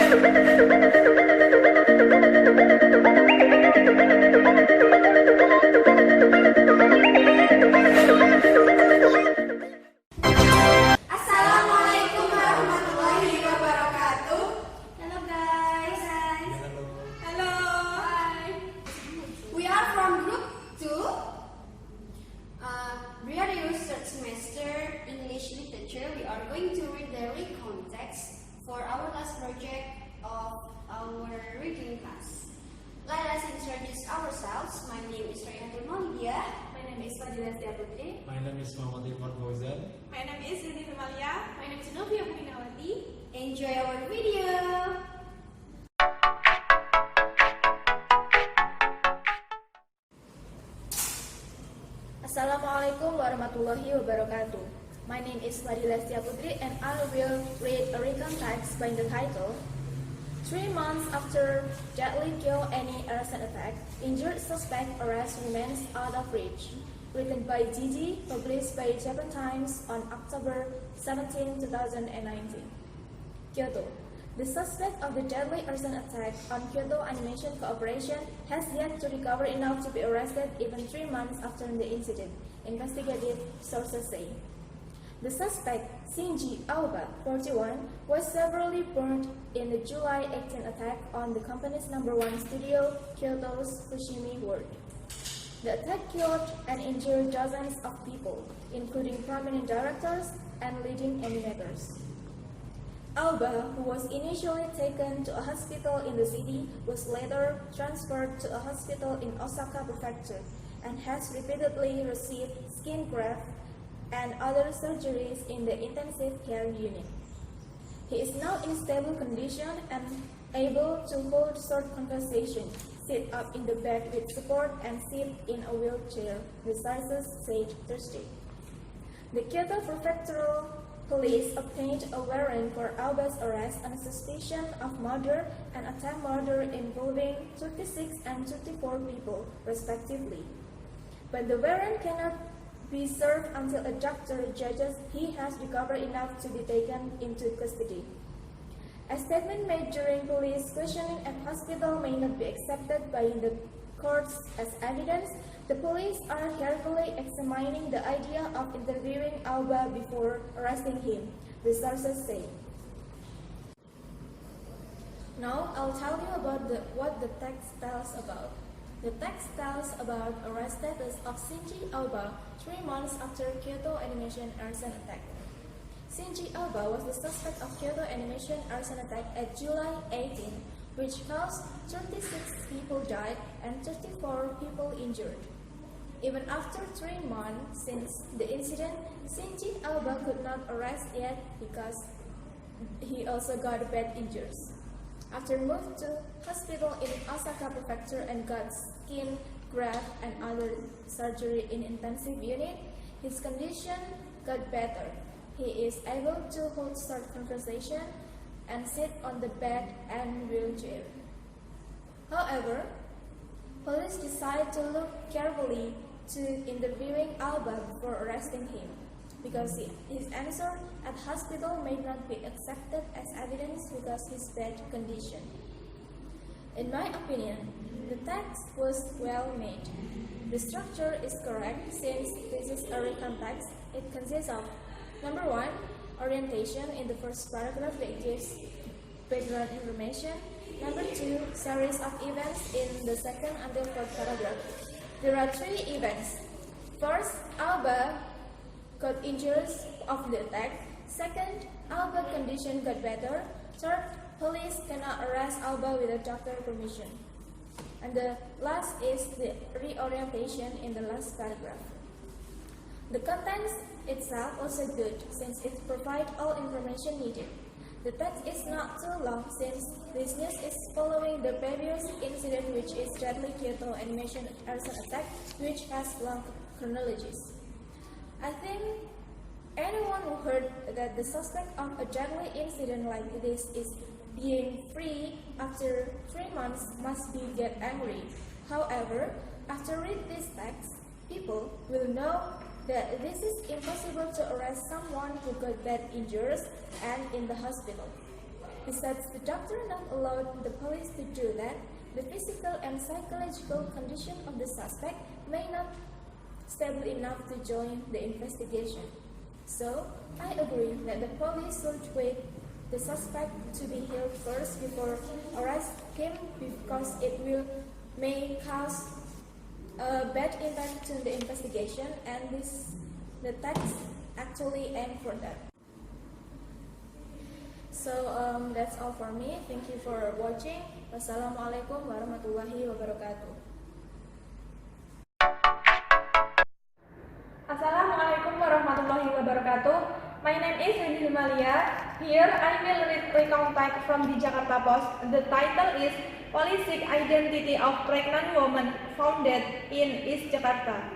Assalamualaikum warahmatullahi wabarakatuh. Hello guys. Hello. Hi. We are from group 2. We are the third semester English literature. We are going to read the Recount text for our last project of our reading class. Let us introduce ourselves. My name is Roihatul Maulidiyyah. My name is Fadilla Putri. My name is Fauzan. My name is Hani Hilmalia. My name is Novia Fardinawati. Enjoy our video. Assalamualaikum warahmatullahi wabarakatuh. My name is Fadilla Putri and I will read a recount text by the title 3 months after deadly kill any arson attack, injured suspect arrest remains out of reach. Written by Gigi, published by Japan Times on October 17, 2019. Kyoto. The suspect of the deadly arson attack on Kyoto Animation Corporation has yet to recover enough to be arrested even 3 months after the incident, investigative sources say. The suspect, Shinji Aoba, 41, was severely burned in the July 18 attack on the company's #1 studio, Kyoto's Fushimi Ward. The attack killed and injured dozens of people, including prominent directors and leading animators. Aoba, who was initially taken to a hospital in the city, was later transferred to a hospital in Osaka Prefecture and has repeatedly received skin graft and other surgeries in the intensive care unit. He is now in stable condition and able to hold short conversation, sit up in the bed with support, and sit in a wheelchair, the sources said Thursday. The Kyoto Prefectural Police obtained a warrant for Aoba's arrest on suspicion of murder and attempt murder involving 36 and 34 people, respectively. But the warrant cannot be served until a doctor judges he has recovered enough to be taken into custody. A statement made during police questioning at hospital may not be accepted by the courts as evidence. The police are carefully examining the idea of interviewing Aoba before arresting him, the sources say. Now I'll tell you about what the text tells about. The text tells about arrest status of Shinji Aoba 3 months after Kyoto Animation arson attack. Shinji Aoba was the suspect of Kyoto Animation arson attack at July 18, which caused 36 people died and 34 people injured. Even after 3 months since the incident, Shinji Aoba could not arrest yet because he also got bad injuries. After moved to hospital in Osaka Prefecture and got skin graft and other surgery in intensive unit, his condition got better. He is able to hold short conversation and sit on the bed and wheelchair. However, police decided to look carefully to interviewing Aoba before arresting him, because his answer at hospital may not be accepted as evidence because his bad condition. In my opinion, the text was well made. The structure is correct since this is a recount text. It consists of number 1, orientation in the first paragraph that gives background information. Number 2, series of events in the second until fourth paragraph. There are 3 events. First, Aoba got injured of the attack. Second, Aoba's condition got better. Third, police cannot arrest Aoba without doctor permission. And the last is the reorientation in the last paragraph. The contents itself also good since it provides all information needed. The text is not too long since this news is following the previous incident, which is deadly Kyoto Animation arson attack, which has long chronologies. I think anyone who heard that the suspect of a deadly incident like this is being free after 3 months must be get angry. However, after read this text, people will know that this is impossible to arrest someone who got bad injuries and in the hospital. Besides the doctor not allowed the police to do that, the physical and psychological condition of the suspect may not stable enough to join the investigation. So, I agree that the police should wait the suspect to be healed first before arrest him because it may cause a bad impact to the investigation, and the text actually aim for that. So that's all for me. Thank you for watching. Wassalamualaikum warahmatullahi wabarakatuh. Assalamualaikum warahmatullahi wabarakatuh. My name is Hani Hilmalia. Here I will read Recount from the Jakarta Post. The title is Police Seek Identity of Pregnant Woman Found Dead in East Jakarta.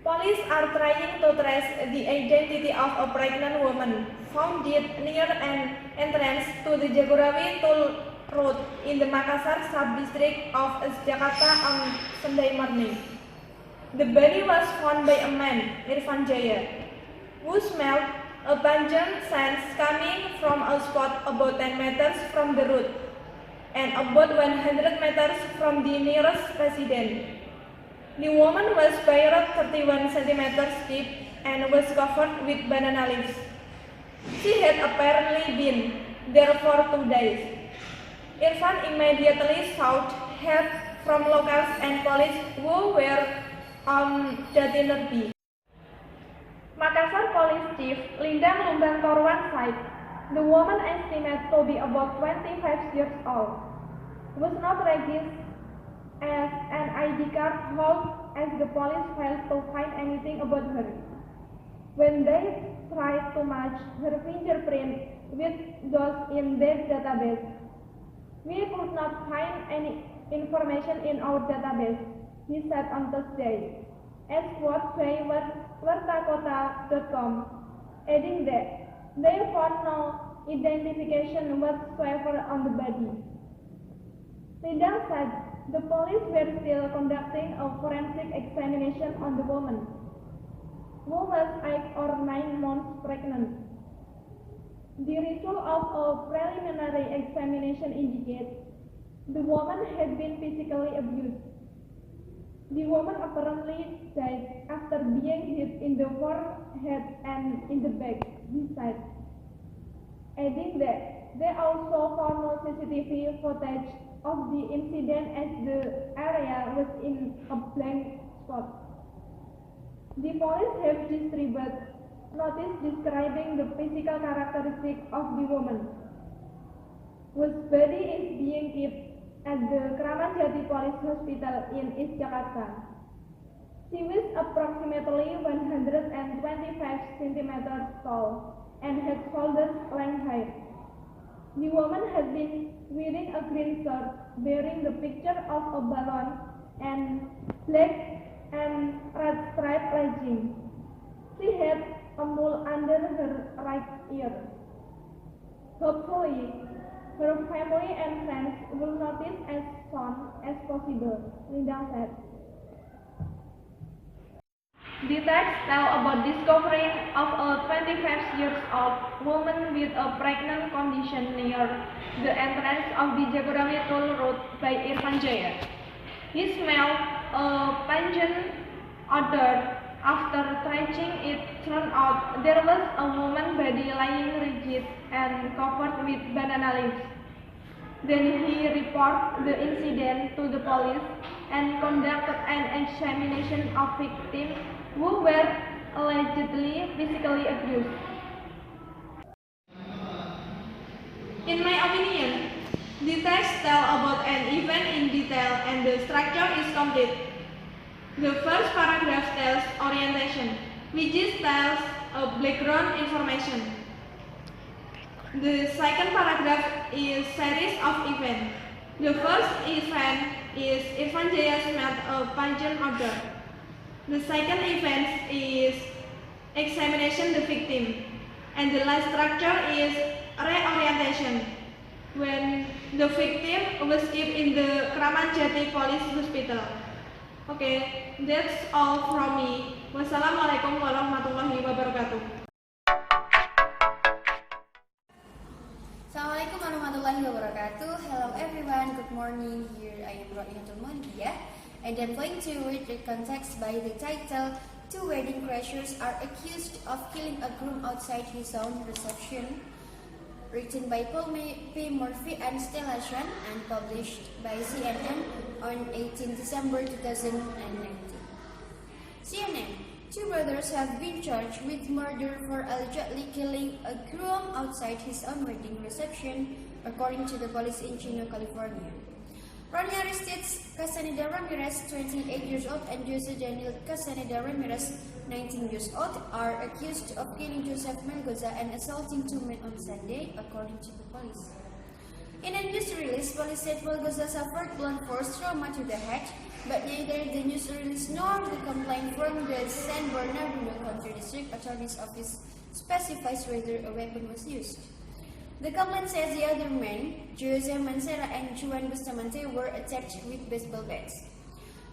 Police are trying to trace the identity of a pregnant woman found dead near an entrance to the Jagorawi Toll Road in the Makassar sub-district of Jakarta on Sunday morning. The body was found by a man, Irfan Jaya, who smelled a pungent scent coming from a spot about 10 meters from the road and about 100 meters from the nearest residence. The woman was buried 31 centimeters deep and was covered with banana leaves. She had apparently been there for 2 days. Irfan immediately sought help from locals and police who were on Jatinerbi. Makassar Police Chief Lindang Lumbang Korwan said the woman estimated to be about 25 years old, was not registered as an ID card holder as the police failed to find anything about her. When they tried to match her fingerprint with those in their database, we could not find any information in our database, he said on Thursday, as quoted by wartakota.com, adding that they found no identification whatsoever on the body. Lindang said the police were still conducting a forensic examination on the woman, who was 8 or 9 months pregnant. The result of a preliminary examination indicates the woman had been physically abused. The woman apparently died after being hit in the forehead and in the back, he said, adding that they also found no CCTV footage of the incident as the area was in a blank spot. The police have distributed notice describing the physical characteristics of the woman, whose body is being kept at the Kramat Jati Police Hospital in East Jakarta. She was approximately 125 centimeters tall and had shoulder-length height. The woman had been wearing a green shirt bearing the picture of a balloon and black and red striped leggings. She had a mole under her right ear. Hopefully, her family and friends will notice as soon as possible, Lindang said. The text tells about discovering of a 25-year-old woman with a pregnant condition near the entrance of the Jagorawi Toll Road by Irfan Jaya. He smelled a pungent odor. After touching it, turned out there was a woman's body lying rigid and covered with banana leaves. Then he reported the incident to the police and conducted an examination of victims who were allegedly physically abused. In my opinion, the text tells about an event in detail and the structure is complete. The first paragraph tells orientation, which tells background information. The second paragraph is series of events. The first event is Irfan Jaya smelled a pungent odor. The second event is examination the victim. And the last structure is reorientation, when the victim was kept in the Kramat Jati Police Hospital. Okay, that's all from me. Wassalamualaikum warahmatullahi wabarakatuh. Assalamualaikum Assalamualaikum warahmatullahi wabarakatuh. Hello everyone, good morning. Here I am Roihatul Maulidiyyah, and I'm going to read the context by the title, Two Wedding Crashers Are Accused of Killing a Groom Outside His Own Reception, written by Paul P. Murphy and Stella Shan, and published by CNN on 18 December 2019. CNN. Two brothers have been charged with murder for allegedly killing a groom outside his own wedding reception, according to the police in Chino, California. Ronnie Aristides Casaneda Ramirez, 28 years old, and Jose Daniel Casaneda Ramirez, 19 years old, are accused of killing Joseph Melgoza and assaulting two men on Sunday, according to the police. In a news release, police said Melgoza suffered blunt force trauma to the head, but neither the news release nor the complaint from the San Bernardino County District Attorney's Office specifies whether a weapon was used. The complaint says the other men, Jose Mancera and Juan Bustamante, were attacked with baseball bats.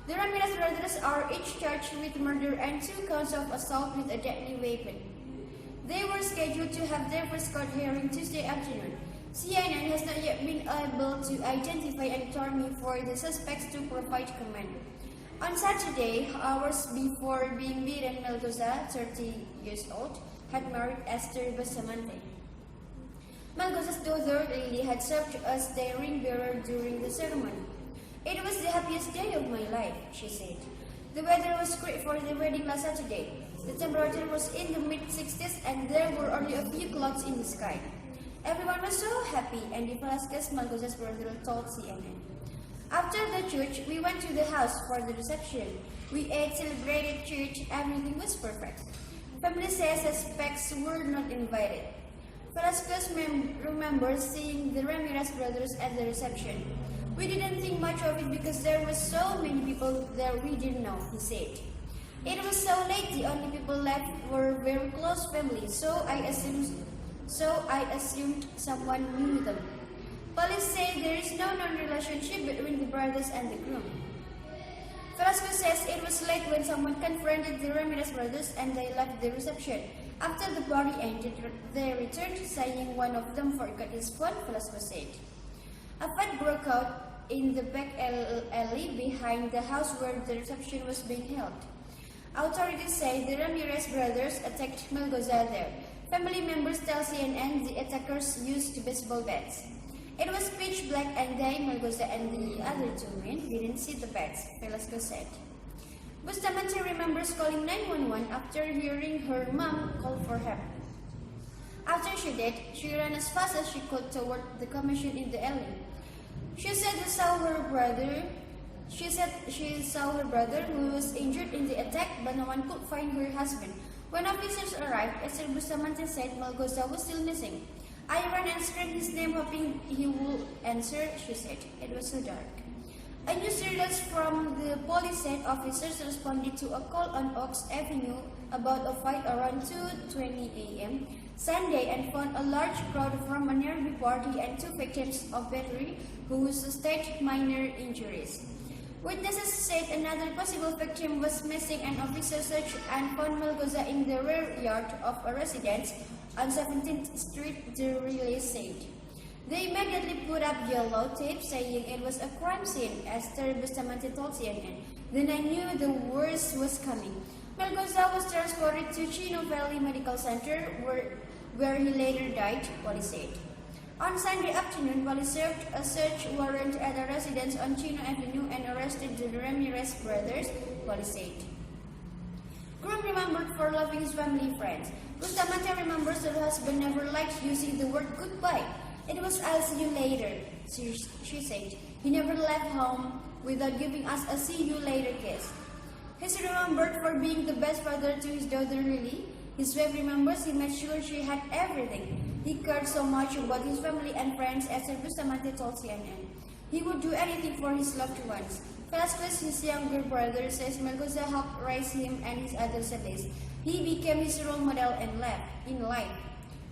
The Ramirez brothers are each charged with murder and 2 counts of assault with a deadly weapon. They were scheduled to have their first court hearing Tuesday afternoon. CNN has not yet been able to identify an attorney for the suspects to provide comment. On Saturday, hours before being beaten, Melgoza, 30 years old, had married Esther Bustamante. Melgoza's daughter Lily had served as their ring bearer during the ceremony. "It was the happiest day of my life," she said. The weather was great for the wedding last Saturday. The temperature was in the mid-60s and there were only a few clouds in the sky. Everyone was so happy, Andy Velasquez, Melgoza's brother, told CNN. "After the church, we went to the house for the reception. We ate, celebrated church, everything was perfect. Family says suspects were not invited." Velasquez remembers seeing the Ramirez brothers at the reception. "We didn't think much of it because there were so many people there we didn't know," he said. "It was so late, the only people left were very close family, so I assumed someone knew them." Police say there is no known relationship between the brothers and the groom. Velasquez says it was late when someone confronted the Ramirez brothers and they left the reception. After the party ended, they returned, saying one of them forgot his phone, Velasquez said. A fight broke out in the back alley behind the house where the reception was being held. Authorities say the Ramirez brothers attacked Melgoza there. Family members tell CNN the attackers used baseball bats. "It was pitch black and they, Melgoza and the other 2 men, didn't see the bats," Velasquez said. Bustamante remembers calling 911 after hearing her mom call for help. After she did, she ran as fast as she could toward the commotion in the alley. She said she saw her brother who was injured in the attack, but no one could find her husband. When officers arrived, Esther Bustamante said Melgoza was still missing. "I ran and screamed his name hoping he would answer," she said. "It was so dark." A news release from the police said officers responded to a call on Oaks Avenue about a fight around 2:20 a.m. Sunday and found a large crowd from a nearby party and 2 victims of battery who sustained minor injuries. Witnesses said another possible victim was missing and officers searched and found Melgoza in the rear yard of a residence on 17th Street, the release said. They immediately put up yellow tape saying it was a crime scene, Esther Bustamante told CNN. "Then I knew the worst was coming." Melgoza was transported to Chino Valley Medical Center where he later died, police said. On Sunday afternoon, police served a search warrant at a residence on Chino Avenue and arrested the Ramirez brothers, police said. Groom remembered for loving his family friends. Bustamante remembers her husband never liked using the word goodbye. "It was "I'll see you later," she said. "He never left home without giving us a see you later kiss." He's remembered for being the best father to his daughter Lily. His wife remembers he made sure she had everything. He cared so much about his family and friends, Esther Bustamante told CNN. He would do anything for his loved ones. Velasquez, his younger brother, says Melgoza helped raise him and his other siblings. He became his role model in life.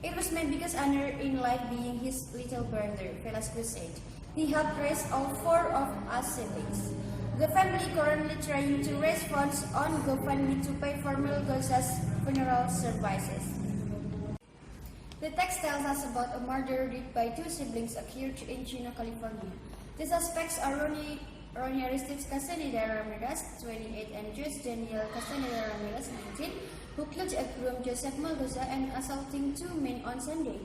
"It was my biggest honor in life being his little brother," Velasquez said. "He helped raise all 4 of us siblings." The family currently trying to raise funds on GoFundMe to pay for Melgoza's funeral services. The text tells us about a murder did by two siblings occurred in Chino, California. The suspects are Ronnie Aristides Castaneda Ramirez, 28, and Jose Daniel Castaneda Ramirez, 19, who killed a groom, Joseph Maldoza, and assaulting two men on Sunday.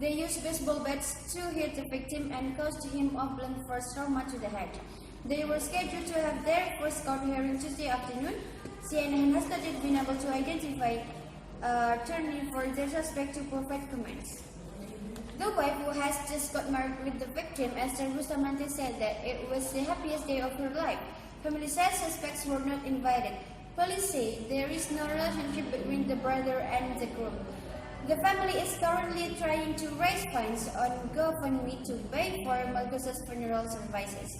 They used baseball bats to hit the victim and caused him oblong force trauma to the head. They were scheduled to have their first court hearing Tuesday afternoon. CNN has not yet been able to identify attorney for their suspect to provide comments. The wife, who has just got married with the victim, Esther Bustamante, said that it was the happiest day of her life. Family says suspects were not invited. Police say there is no relationship between the brother and the groom. The family is currently trying to raise funds on GoFundMe to pay for Maldoza's funeral services.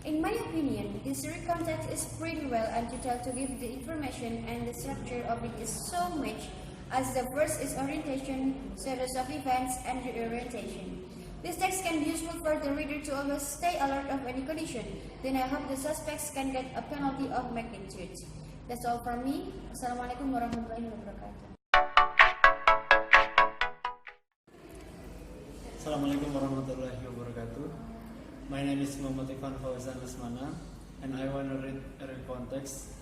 In my opinion, this recount text is pretty well and detailed to give the information, and the structure of it is so much, as the first is orientation, status of events, and reorientation. This text can be useful for the reader to always stay alert of any condition. Then I hope the suspects can get a penalty of magnitude. That's all from me. Assalamualaikum warahmatullahi wabarakatuh. Assalamualaikum warahmatullahi wabarakatuh. My name is Fauzan, and I want to read a recount text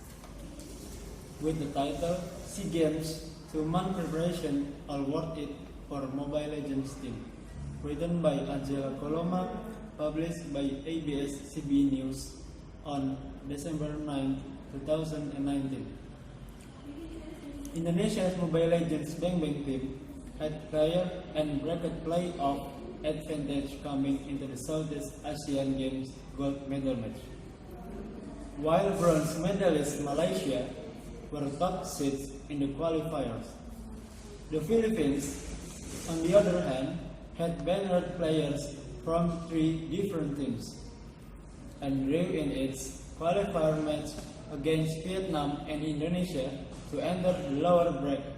with the title "SEA Games 2-month preparation all worth it for Mobile Legends team," written by Angela Coloma, published by ABS CB News on December 9, 2019. Indonesia's Mobile Legends Bang Bang team had player and bracket playoff advantage coming into the Southeast Asian Games gold medal match. While bronze medalist Malaysia were top seeds in the qualifiers, the Philippines, on the other hand, had bannered players from 3 different teams and drew in its qualifier match against Vietnam and Indonesia to enter the lower bracket.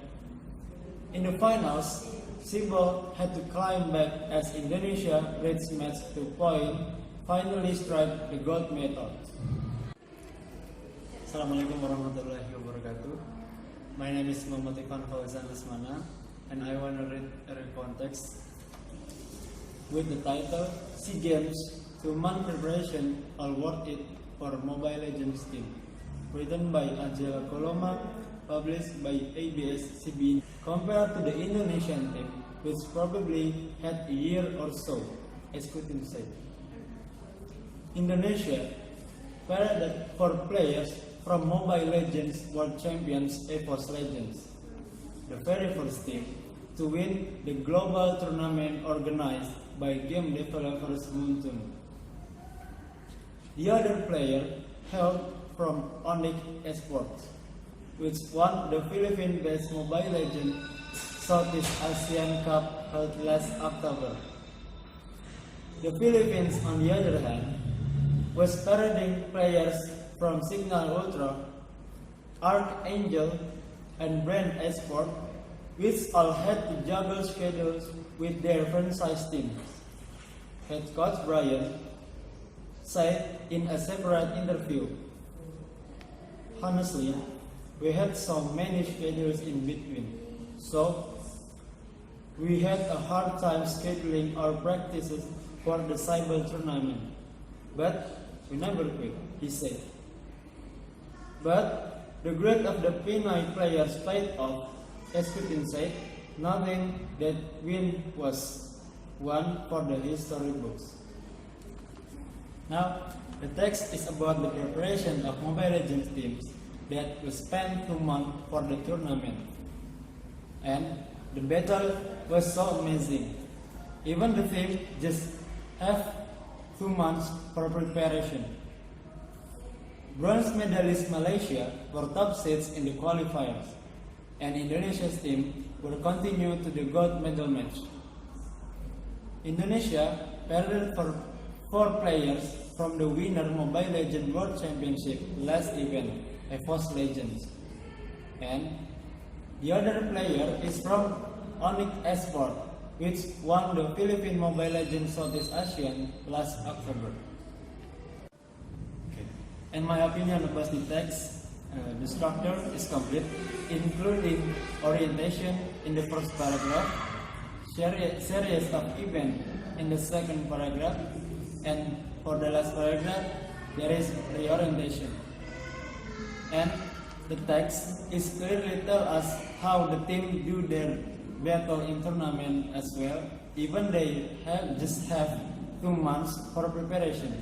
In the finals, Sibol had to climb back as Indonesia reached match 2 point, finally struck the gold medal. Assalamualaikum warahmatullahi wabarakatuh. My name is Fauzan, and I want to read a recount text with the title "SEA Games 2-month preparation all worth it for Mobile Legends team," written by Angela Coloma, published by ABS CB. Compared to the Indonesian team, which probably had a year or so, as Putin said, Indonesia paraded 4 players from Mobile Legends World Champions EVOS Legends, the very first team to win the global tournament organized by game developers Moonton. The other player hailed from Onyx Esports, which won the Philippine-based Mobile Legends Southeast Asian Cup held last October. The Philippines, on the other hand, was parading players from Signal Ultra, Archangel, and Brand Esport, which all had to juggle schedules with their franchise teams. Head coach Brian said in a separate interview, "Honestly, we had so many schedules in between, so we had a hard time scheduling our practices for the Cyber tournament. But we never quit," he said. But the grade of the Pinoy players paid off, as Putin said. Nothing that win was one for the history books. Now, the text is about the preparation of Mobile Legends teams that will spend 2 months for the tournament. And the battle was so amazing. Even the team just have 2 months for preparation. Bronze medalist Malaysia were top seeds in the qualifiers, and Indonesia's team will continue to the gold medal match. Indonesia paired for 4 players from the winner Mobile Legends World Championship last event, EVOS Legends, and the other player is from Onyx Esport, which won the Philippine Mobile Legends Southeast Asian last October. In my opinion about the text, the structure is complete, including orientation in the first paragraph, series of events in the second paragraph, and for the last paragraph, there is reorientation. And the text is clearly tell us how the team do their battle in tournament as well, even they just have 2 months for preparation.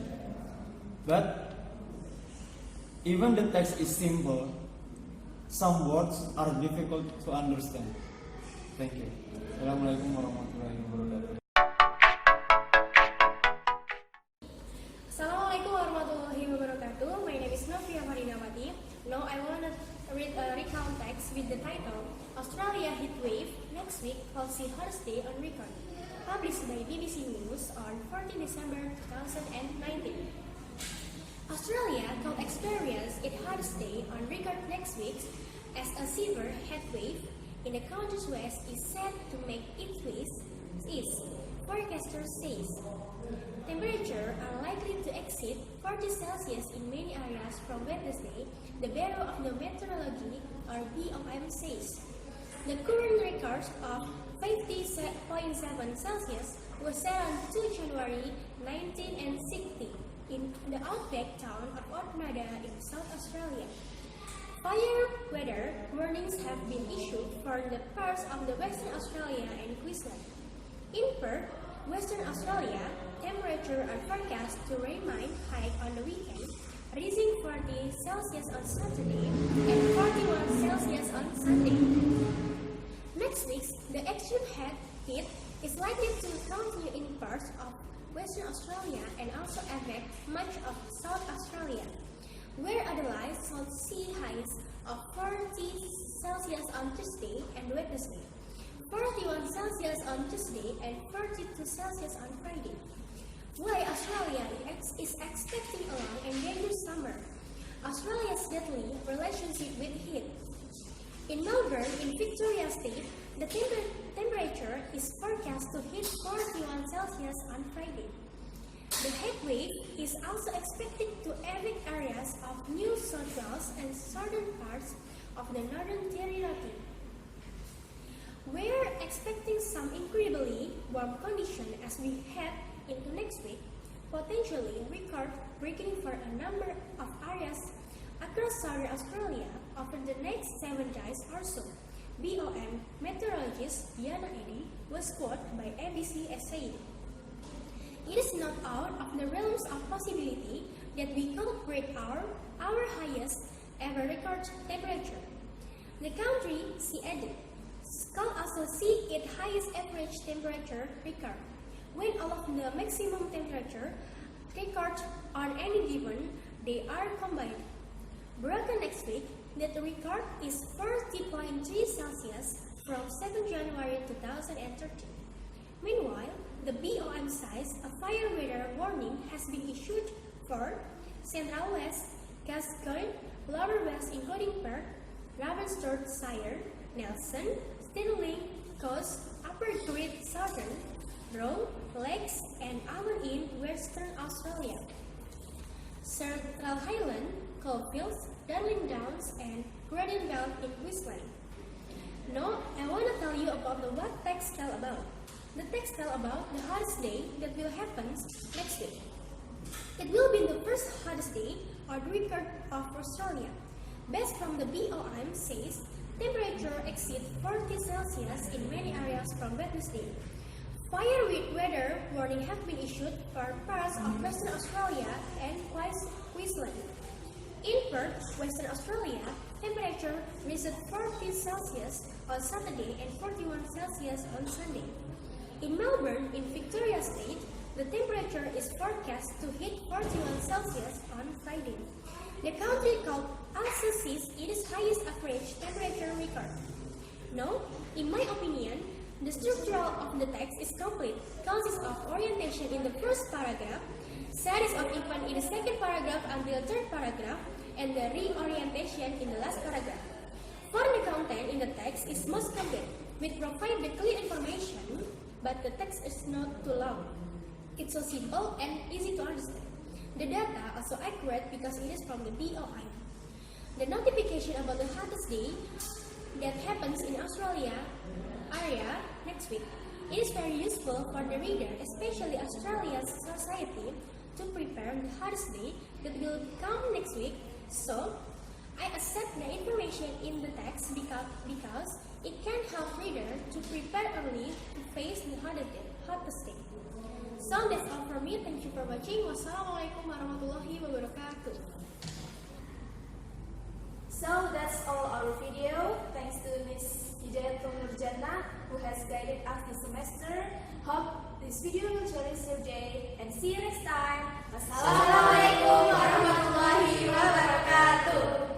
But even the text is simple, some words are difficult to understand. Thank you. Assalamualaikum warahmatullahi wabarakatuh. Assalamualaikum warahmatullahi wabarakatuh. My name is Novia Fardinawati. Now I want to read a recount text with the title Australia Heat Wave Next Week I'll See Thursday on Recount, published by BBC News on 14 December 2019. Australia could experience its hottest day on record next week as a severe heat wave in the country's west is set to make its way east, forecaster says. Temperatures are likely to exceed 40 Celsius in many areas from Wednesday, the Bureau of the Meteorology, or BOM, says. The current record of 50.7 Celsius was set on 2 January 1960 in the outback town of Orknada in South Australia. Fire weather warnings have been issued for the parts of the Western Australia and Queensland. In Perth, Western Australia, temperatures are forecast to remain high on the weekend, reaching 40 Celsius on Saturday and 41 Celsius on Sunday. Next week, the extreme heat is likely to continue in parts of Western Australia and also affect much of South Australia, where Adelaide will see highs of 40 Celsius on Tuesday and Wednesday, 41 Celsius on Tuesday and 42 Celsius on Friday. While Australia is expecting a long and dangerous summer, Australia's deadly relationship with heat. In Melbourne, in Victoria State, the temperature is forecast to hit 41 Celsius on Friday. The heat wave is also expected to affect areas of New South Wales and southern parts of the Northern Territory. We're expecting some incredibly warm conditions as we head into next week, potentially record-breaking for a number of areas across southern Australia over the next 7 days or so. BOM meteorologist Diana Eddy was quoted by ABC as saying, "It is not out of the realms of possibility that we could break our highest ever record temperature." The country, she added, could also see its highest average temperature record when all of the maximum temperature records on any given day are combined. Broken next week, that record is 40.3 Celsius from 7 January 2013. Meanwhile, the BOM says a fire weather warning has been issued for Central West, Gascoyne, Lower West including Perth, Ravensthorpe-Shire, Nelson, Stirling, Coast, Upper Great Southern, Roe, Lakes, and Allen in Western Australia. Central Highland, Caulfields, Darling Downs, and Gradient Belt in Queensland. Now, I want to tell you about what text tell about. The text tell about the hottest day that will happen next week. It will be the first hottest day on record of Australia. Based from the BOM says, temperature exceeds 40 Celsius in many areas from Wednesday. Fire weather warning have been issued for parts of Western Australia and Queensland. In Perth, Western Australia, temperature reached 40 Celsius on Saturday and 41 Celsius on Sunday. In Melbourne, in Victoria State, the temperature is forecast to hit 41 Celsius on Friday. The country could also sees its highest average temperature record. Now, in my opinion, the structure of the text is complete, consists of orientation in the first paragraph, series of events in the second paragraph until third paragraph, and the reorientation in the last paragraph. For the content in the text is most complete, which provide the clear information, but the text is not too long. It's so simple and easy to understand. The data are so accurate because it is from the BOM. The notification about the hottest day that happens in Australia area next week It is very useful for the reader, especially Australia's society, to prepare the hardest day that will come next week. So, I accept the information in the text because it can help reader to prepare early to face the hardest day. So that's all from me. Thank you for watching. Wassalamualaikum warahmatullahi wabarakatuh. So that's all our video. Thanks to Miss Hidayatul Nurjanah who has guided us this semester. Hope this video will cherish your day and see you next time. Assalamualaikum warahmatullahi wabarakatuh.